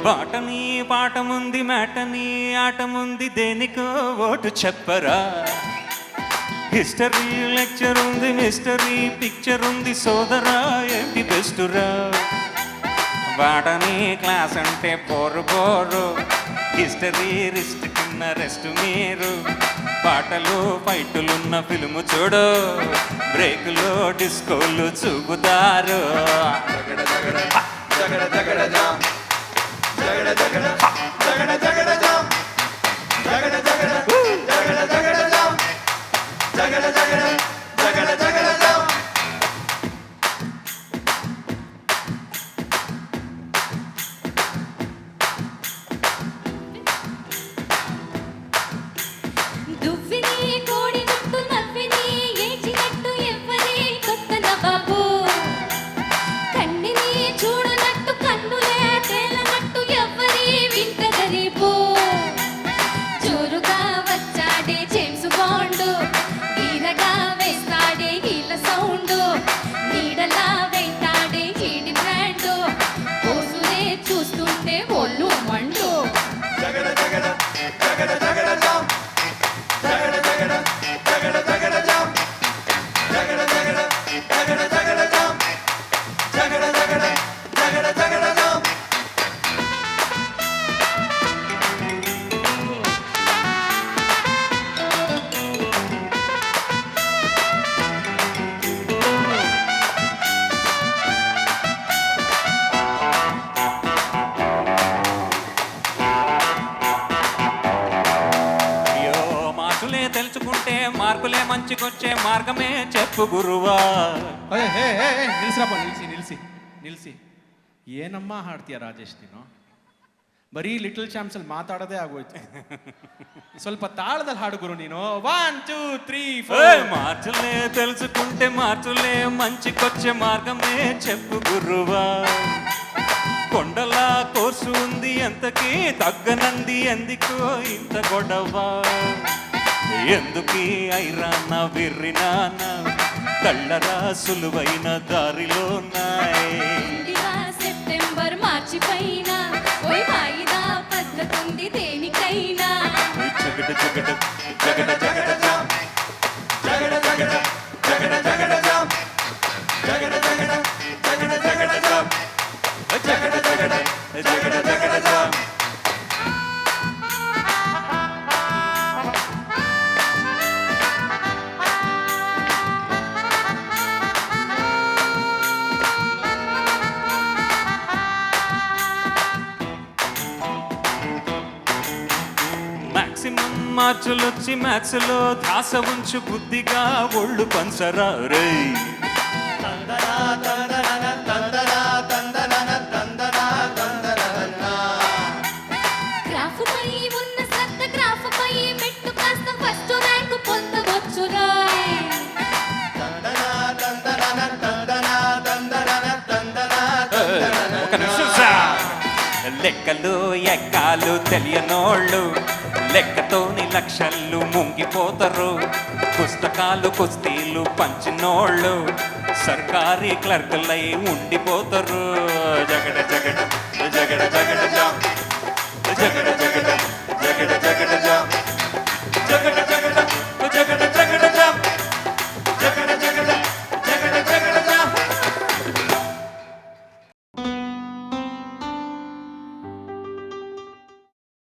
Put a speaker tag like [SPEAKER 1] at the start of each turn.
[SPEAKER 1] botany పాఠముంది matinee ఆటముంది దేనికో vote చెప్పరా history lecture ఉంది మిస్టరీ పిక్చర్ ఉంది సోదరా ఏంటి బెస్టురా బాటనీ క్లాస్ అంటే బోరు బోరు హిస్టరీ రిస్ట్ కింద రెస్ట్ మీరు పాటలు ఫైటులున్న ఫిల్ము చూడు బ్రేకులు డిస్కోలు చూపుతారు తెలుసుకుంటే మార్కులే మంచికొచ్చే మార్గమే చెప్పు ಗುರುವಾ
[SPEAKER 2] ನಿಲ್ಸ್ರಪ್ಪ ನಿಲ್ಸಿ ಏನಮ್ಮ ಹಾಡ್ತೀಯ ರಾಜೇಶ್ ನೀನು ಬರೀ ಲಿಟಲ್ ಚಾಂಪ್ಸ್ ಅಲ್ಲಿ ಮಾತಾಡೋದೇ ಆಗೋಯ್ತು ಸ್ವಲ್ಪ ತಾಳದಲ್ಲಿ ಹಾಡು ಗುರು ನೀನು 1 2 3 4
[SPEAKER 1] మార్కులే తెలుసుకుంటే మార్కులే మంచికొచ్చే మార్గమే చెప్పు గురువా కొండల కోర్సు ఉంది ఎంతకి తగ్గనంది ఎందుకో ఇంత గొడవ ఎందుకీ ఐరాన విర్రినాన కళ్ళరా సులువైన దారిలోనాయ్
[SPEAKER 3] సెప్టెంబర్ మార్చి పైన ఓయ్ వాయిదా పద్ధతుంది దేనికైనా
[SPEAKER 1] జగడ జగడ జగడ జగడ జామ్ జగడ జగడ జగడ జగడ జామ్ జగడ జగడ జగడ జగడ జామ్ జగడ జగడ జగడ జగడ జామ్ మార్చులొచ్చి మ్యాథ్స్లో ధ్యాస ఉంచు బుద్ధిగా ఒళ్ళు పంచరా రే లెక్కలు ఎక్కాలు తెలియనోళ్ళు లెక్కతోని లక్షలు ముంగిపోతారు పుస్తకాలు కుస్తీలు పంచినోళ్ళు సర్కారీ క్లర్కులై ఉండిపోతారు జగడ జగడ జగడ జగడ జామ్ జగడ జగడ జగడ జగడ జామ్ జగడ